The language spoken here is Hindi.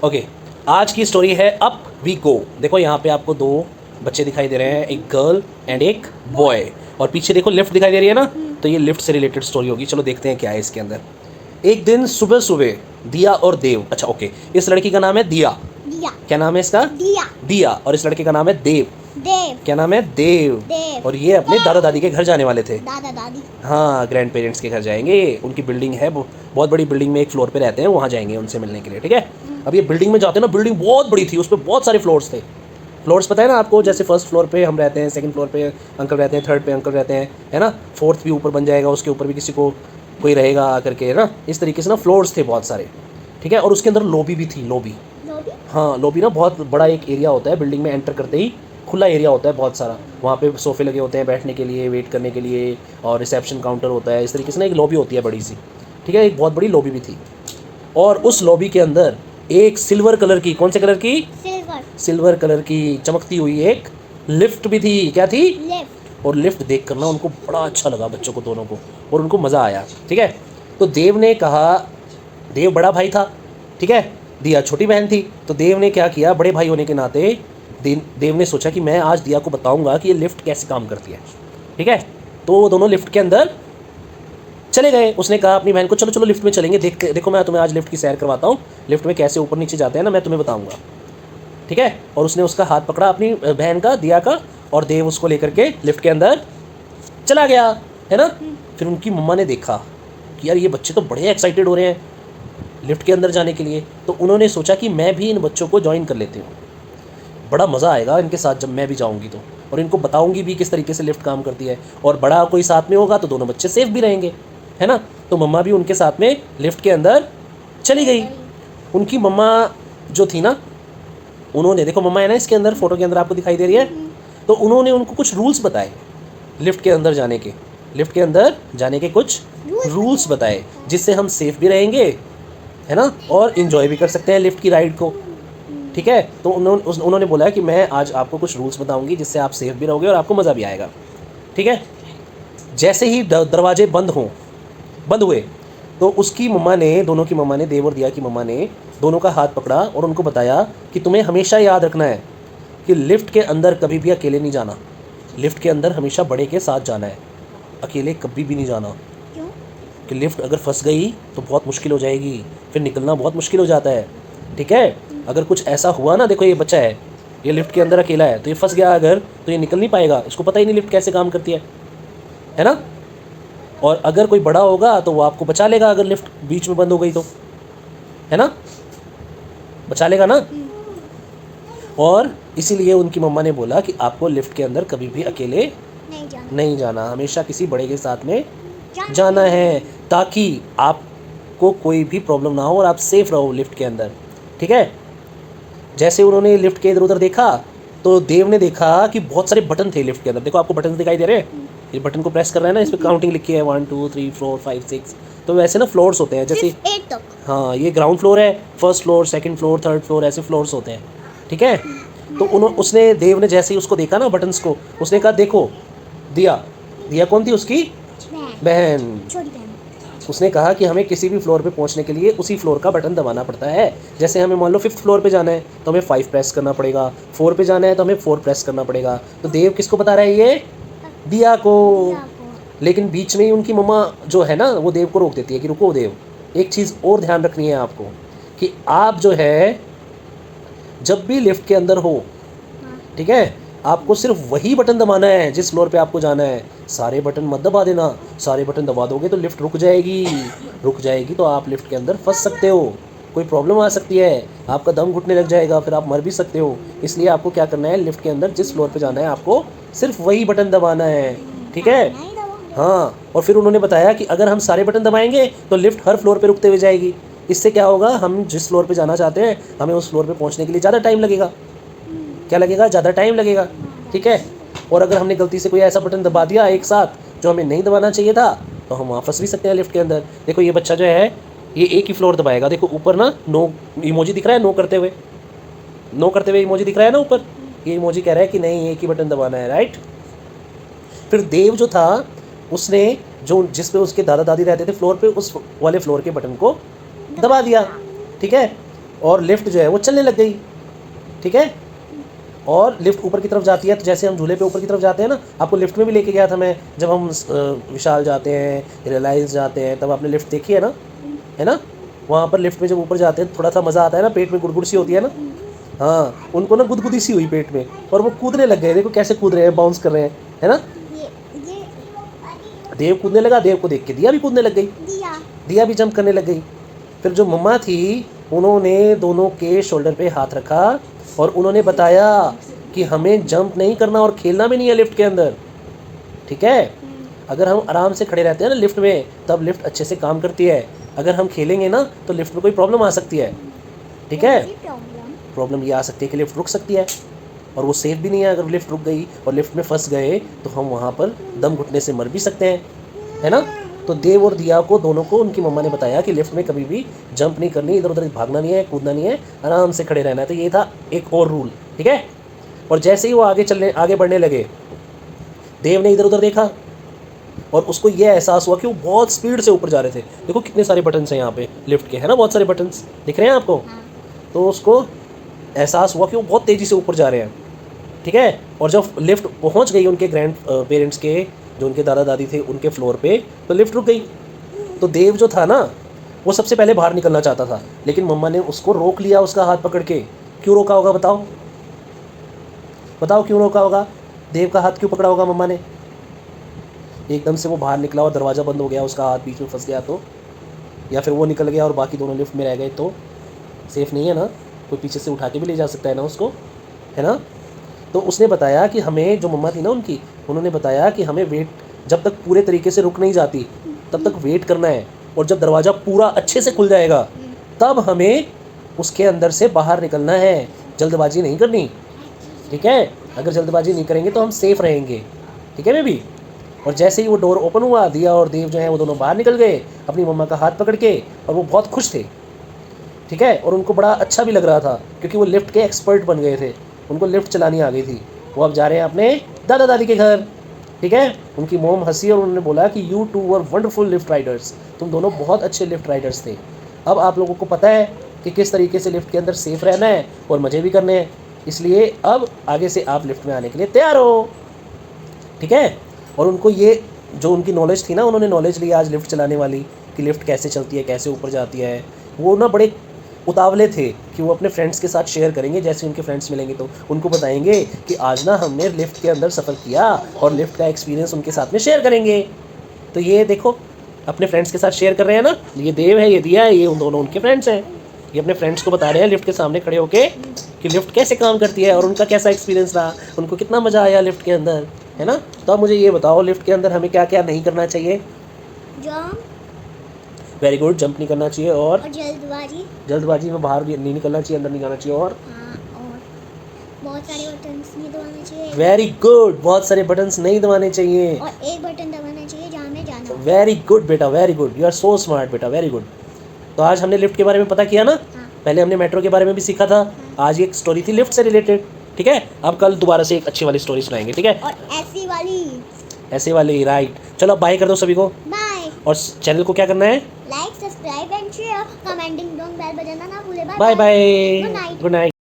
ओके, आज की स्टोरी है अप वी गो। देखो यहाँ पे आपको दो बच्चे दिखाई दे रहे हैं, एक गर्ल एंड एक बॉय, और पीछे देखो लिफ्ट दिखाई दे रही है ना, तो ये लिफ्ट से रिलेटेड स्टोरी होगी। चलो देखते हैं क्या है इसके अंदर। एक दिन सुबह सुबह दिया और देव, अच्छा ओके, इस लड़की का नाम है दिया। दिया। क्या नाम है इसका? दिया। दिया। और इस लड़के का नाम है देव। देव। क्या नाम है? देव। देव। और ये अपने दादा दादी के घर जाने वाले थे। दादा दादी। हाँ, ग्रैंड पेरेंट्स के घर जाएंगे। उनकी बिल्डिंग है, बहुत बड़ी बिल्डिंग में एक फ्लोर पे रहते हैं, वहाँ जाएंगे उनसे मिलने के लिए। ठीक है, अब ये बिल्डिंग में जाते हैं ना, बिल्डिंग बहुत बड़ी थी, उस पर बहुत सारे फ्लोर्स थे। फ्लोर्स पता है ना आपको, जैसे फर्स्ट फ्लोर पे हम रहते हैं, सेकंड फ्लोर पे अंकल रहते हैं, थर्ड पे अंकल रहते हैं, है ना, फोर्थ भी ऊपर बन जाएगा, उसके ऊपर भी किसी को कोई रहेगा आकर के, है ना। इस तरीके से ना फ्लोर्स थे बहुत सारे। ठीक है, और उसके अंदर लॉबी भी थी। लॉबी, हाँ लॉबी ना बहुत बड़ा एक एरिया होता है, बिल्डिंग में एंटर करते ही खुला एरिया होता है बहुत सारा। वहाँ पे सोफ़े लगे होते हैं बैठने के लिए, वेट करने के लिए, और रिसेप्शन काउंटर होता है। इस तरीके से ना एक लॉबी होती है बड़ी सी। ठीक है, एक बहुत बड़ी लॉबी भी थी, और उस लॉबी के अंदर एक सिल्वर कलर की, कौन से कलर की? सिल्वर कलर की चमकती हुई एक लिफ्ट भी थी। क्या थी? लिफ्ट। और लिफ्ट देख कर ना उनको बड़ा अच्छा लगा, बच्चों को, दोनों को, और उनको मज़ा आया। ठीक है, तो देव ने कहा, देव बड़ा भाई था, ठीक है, दिया छोटी बहन थी, तो देव ने क्या किया, बड़े भाई होने के नाते देव ने सोचा कि मैं आज दिया को बताऊंगा कि ये लिफ्ट कैसे काम करती है। ठीक है, तो वो दोनों लिफ्ट के अंदर चले गए। उसने कहा अपनी बहन को, चलो चलो लिफ्ट में चलेंगे, देखो मैं तुम्हें आज लिफ्ट की सैर करवाता हूँ, लिफ्ट में कैसे ऊपर नीचे जाते हैं ना, मैं तुम्हें बताऊँगा। ठीक है, और उसने उसका हाथ पकड़ा अपनी बहन का, दिया का, और देव उसको लेकर के लिफ्ट के अंदर चला गया, है ना। फिर उनकी मम्मा ने देखा कि यार ये बच्चे तो बड़े एक्साइटेड हो रहे हैं लिफ्ट के अंदर जाने के लिए, तो उन्होंने सोचा कि मैं भी इन बच्चों को ज्वाइन कर लेती हूँ, बड़ा मज़ा आएगा इनके साथ जब मैं भी जाऊँगी तो, और इनको बताऊँगी भी किस तरीके से लिफ्ट काम करती है, और बड़ा कोई साथ में होगा तो दोनों बच्चे सेफ भी रहेंगे, है ना। तो मम्मा भी उनके साथ में लिफ्ट के अंदर चली गई। उनकी मम्मा जो थी ना, उन्होंने, देखो मम्मा है ना इसके अंदर, फोटो के अंदर आपको दिखाई दे रही है, तो उन्होंने उनको कुछ रूल्स बताए लिफ्ट के अंदर जाने के, लिफ्ट के अंदर जाने के कुछ रूल्स बताए, जिससे हम सेफ भी रहेंगे, है ना, और इन्जॉय भी कर सकते हैं लिफ्ट की राइड को। ठीक है, तो उन्होंने बोला कि मैं आज आपको कुछ रूल्स बताऊंगी जिससे आप सेफ भी रहोगे और आपको मज़ा भी आएगा। ठीक है, जैसे ही दरवाजे बंद हुए, तो उसकी मम्मा ने, दोनों की मम्मा ने, देव और दिया की मम्मा ने दोनों का हाथ पकड़ा और उनको बताया कि तुम्हें हमेशा याद रखना है कि लिफ्ट के अंदर कभी भी अकेले नहीं जाना, लिफ्ट के अंदर हमेशा बड़े के साथ जाना है, अकेले कभी भी नहीं जाना। क्यों? कि लिफ्ट अगर फंस गई तो बहुत मुश्किल हो जाएगी, फिर निकलना बहुत मुश्किल हो जाता है। ठीक है, अगर कुछ ऐसा हुआ ना, देखो ये बच्चा है, ये लिफ्ट के अंदर अकेला है, तो ये फंस गया अगर, तो ये निकल नहीं पाएगा, इसको पता ही नहीं लिफ्ट कैसे काम करती है ना। और अगर कोई बड़ा होगा तो वो आपको बचा लेगा, अगर लिफ्ट बीच में बंद हो गई तो, है ना, बचा लेगा ना। और इसीलिए उनकी मम्मा ने बोला कि आपको लिफ्ट के अंदर कभी भी अकेले नहीं जाना, हमेशा किसी बड़े के साथ में जाना है, ताकि आपको कोई भी प्रॉब्लम ना हो और आप सेफ रहो लिफ्ट के अंदर। ठीक है, जैसे उन्होंने लिफ्ट के इधर उधर देखा, तो देव ने देखा कि बहुत सारे बटन थे लिफ्ट के अंदर। देखो आपको बटन दिखाई दे रहे हैं, ये बटन को प्रेस कर रहा है ना, इस पर काउंटिंग लिखी है 1 2 3 4 5 6, तो वैसे ना फ्लोर्स होते हैं, जैसे 8 तक। हाँ, ये ग्राउंड फ्लोर है, first floor, second floor, third floor, ऐसे फ्लोर्स होते हैं। ठीक है, तो उसने, देव ने जैसे ही उसको देखा ना बटन्स को, उसने कहा देखो, दिया कौन थी? उसकी बहन। छोटी बहन। उसने कहा कि हमें किसी भी फ्लोर पे पहुंचने के लिए उसी फ्लोर का बटन दबाना पड़ता है। जैसे हमें मान लो 5th फ्लोर पे जाना है तो हमें 5 प्रेस करना पड़ेगा, 4 पे जाना है तो हमें 4 प्रेस करना पड़ेगा। तो देव किसको बता रहा है? ये दिया को। लेकिन बीच में ही उनकी मम्मा जो है ना, वो देव को रोक देती है कि रुको देव, एक चीज़ और ध्यान रखनी है आपको, कि आप जो है जब भी लिफ्ट के अंदर हो, ठीक है, आपको सिर्फ वही बटन दबाना है जिस फ्लोर पे आपको जाना है, सारे बटन मत दबा देना। सारे बटन दबा दोगे तो लिफ्ट रुक जाएगी तो आप लिफ्ट के अंदर फंस सकते हो, कोई प्रॉब्लम आ सकती है, आपका दम घुटने लग जाएगा, फिर आप मर भी सकते हो। इसलिए आपको क्या करना है, लिफ्ट के अंदर जिस फ्लोर पे जाना है आपको सिर्फ वही बटन दबाना है। ठीक है, हाँ। और फिर उन्होंने बताया कि अगर हम सारे बटन दबाएंगे तो लिफ्ट हर फ्लोर पे रुकते हुए जाएगी। इससे क्या होगा, हम जिस फ्लोर पे जाना चाहते हैं हमें उस फ्लोर पे पहुंचने के लिए ज़्यादा टाइम लगेगा। क्या लगेगा? ज़्यादा टाइम लगेगा। ठीक है, और अगर हमने गलती से कोई ऐसा बटन दबा दिया एक साथ जो हमें नहीं दबाना चाहिए था, तो हम वहाँ फंस भी सकते हैं लिफ्ट के अंदर। देखो ये बच्चा जो है, ये एक ही फ्लोर दबाएगा। देखो ऊपर ना नो इमोजी दिख रहा है, नो करते हुए इमोजी दिख रहा है ना ऊपर, ये इमोजी कह रहा है कि नहीं एक ही बटन दबाना है, राइट। फिर देव जो था, उसने जो जिस पे उसके दादा दादी रहते थे फ्लोर पे, उस वाले फ्लोर के बटन को दबा दिया। ठीक है, और लिफ्ट जो है वो चलने लग गई, ठीक है। और लिफ्ट ऊपर की तरफ जाती है, तो जैसे हम झूले पे ऊपर की तरफ जाते हैं ना, आपको लिफ्ट में भी लेके गया था मैं, जब हम विशाल जाते हैं, रिलायंस जाते हैं, तब आपने लिफ्ट देखी है ना, वहाँ पर लिफ्ट में जब ऊपर जाते हैं थोड़ा सा मज़ा आता है ना, पेट में गुड़गुड़ सी होती है ना। हाँ, उनको ना गुदगुदी सी हुई पेट में, और वो कूदने लग गए, देखो कैसे कूद रहे हैं, बाउंस कर रहे हैं, है ना। देव कूदने लगा, देव को देख के दिया भी कूदने लग गई, दिया भी जंप करने लग गई। फिर जो मम्मा थी उन्होंने दोनों के शोल्डर पे हाथ रखा और उन्होंने बताया कि हमें जंप नहीं करना और खेलना भी नहीं है लिफ्ट के अंदर, ठीक है। अगर हम आराम से खड़े रहते हैं ना लिफ्ट में, तब लिफ्ट अच्छे से काम करती है। अगर हम खेलेंगे ना तो लिफ्ट में कोई प्रॉब्लम आ सकती है, ठीक है। प्रॉब्लम ये आ सकती है कि लिफ्ट रुक सकती है, और वो सेफ भी नहीं है। अगर लिफ्ट रुक गई और लिफ्ट में फंस गए तो हम वहाँ पर दम घुटने से मर भी सकते हैं, है ना। तो देव और दिया को दोनों को उनकी मम्मा ने बताया कि लिफ्ट में कभी भी जंप नहीं करनी, इधर उधर भागना नहीं है, कूदना नहीं है, आराम से खड़े रहना है। तो ये था एक और रूल, ठीक है। और जैसे ही वो आगे बढ़ने लगे, देव ने इधर उधर देखा और उसको ये एहसास हुआ कि वो बहुत स्पीड से ऊपर जा रहे थे। देखो कितने सारे बटन्स हैं यहाँ पे लिफ्ट के, है ना, बहुत सारे बटन्स दिख रहे हैं आपको। तो उसको एहसास हुआ कि वो बहुत तेज़ी से ऊपर जा रहे हैं, ठीक है। और जब लिफ्ट पहुँच गई उनके ग्रैंड पेरेंट्स के, जो उनके दादा दादी थे, उनके फ्लोर पे, तो लिफ्ट रुक गई। तो देव जो था ना, वो सबसे पहले बाहर निकलना चाहता था, लेकिन मम्मा ने उसको रोक लिया, उसका हाथ पकड़ के। क्यों रोका होगा बताओ, बताओ क्यों रोका होगा, देव का हाथ क्यों पकड़ा होगा मम्मा ने। एकदम से वो बाहर निकला और दरवाज़ा बंद हो गया, उसका हाथ बीच में फंस गया तो, या फिर वो निकल गया और बाकी दोनों लिफ्ट में रह गए, तो सेफ़ नहीं है ना, कोई पीछे से उठा के भी ले जा सकता है ना उसको, है ना। तो उसने बताया कि हमें, जो मम्मा थी ना उनकी, उन्होंने बताया कि हमें वेट, जब तक पूरे तरीके से रुक नहीं जाती तब तक वेट करना है, और जब दरवाज़ा पूरा अच्छे से खुल जाएगा तब हमें उसके अंदर से बाहर निकलना है, जल्दबाजी नहीं करनी, ठीक है। अगर जल्दबाजी नहीं करेंगे तो हम सेफ़ रहेंगे, ठीक है बेबी। और जैसे ही वो डोर ओपन हुआ, दिया और देव जो है वो दोनों बाहर निकल गए अपनी मम्मा का हाथ पकड़ के, और वो बहुत खुश थे, ठीक है। और उनको बड़ा अच्छा भी लग रहा था क्योंकि वो लिफ्ट के एक्सपर्ट बन गए थे, उनको लिफ्ट चलानी आ गई थी। वो अब जा रहे हैं अपने दादा दादी के घर, ठीक है। उनकी मोम हंसी और उन्होंने बोला कि you two were wonderful lift riders, तुम दोनों बहुत अच्छे लिफ्ट राइडर्स थे। अब आप लोगों को पता है कि किस तरीके से लिफ्ट के अंदर सेफ़ रहना है और मज़े भी करने हैं, इसलिए अब आगे से आप लिफ्ट में आने के लिए तैयार हो, ठीक है। और उनको ये जो उनकी नॉलेज थी ना, उन्होंने नॉलेज ली आज लिफ्ट चलाने वाली, कि लिफ्ट कैसे चलती है, कैसे ऊपर जाती है। वो ना बड़े उतावले थे कि वो अपने फ्रेंड्स के साथ शेयर करेंगे, जैसे उनके फ्रेंड्स मिलेंगे तो उनको बताएंगे कि आज ना हमने लिफ्ट के अंदर सफ़र किया, और लिफ्ट का एक्सपीरियंस उनके साथ में शेयर करेंगे। तो ये देखो अपने फ्रेंड्स के साथ शेयर कर रहे हैं ना, ये देव है, ये दिया है, ये उन दोनों उनके फ्रेंड्स हैं। ये अपने फ्रेंड्स को बता रहे हैं लिफ्ट के सामने खड़े होके कि लिफ्ट कैसे काम करती है और उनका कैसा एक्सपीरियंस रहा, उनको कितना मज़ा आया लिफ्ट के अंदर, है ना। तो अब मुझे ये बताओ, लिफ्ट के अंदर हमें क्या क्या नहीं करना चाहिए। जंप, वेरी गुड, जंप नहीं करना चाहिए, और जल्दबाजी में बाहर नहीं निकलना चाहिए, अंदर नहीं जाना चाहिए, और बहुत सारे बटन्स नहीं दबाने चाहिए। वेरी गुड, बहुत सारे बटन्स नहीं दबाने चाहिए, और एक बटन दबाना चाहिए जहाँ में जाना। वेरी गुड बेटा, very good, you are so smart बेटा, वेरी गुड। तो आज हमने लिफ्ट के बारे में पता किया ना। पहले हमने मेट्रो के बारे में भी सीखा था। आज एक स्टोरी थी लिफ्ट से रिलेटेड, ठीक है। अब कल दोबारा से एक अच्छी वाली स्टोरी सुनाएंगे, ठीक है। और ऐसी वाली राइट। चलो बाय कर दो सभी को, बाय। और चैनल को क्या करना है, like, subscribe and share, commenting, don't bell बजाना ना भूले। Bye bye, good night. Good night.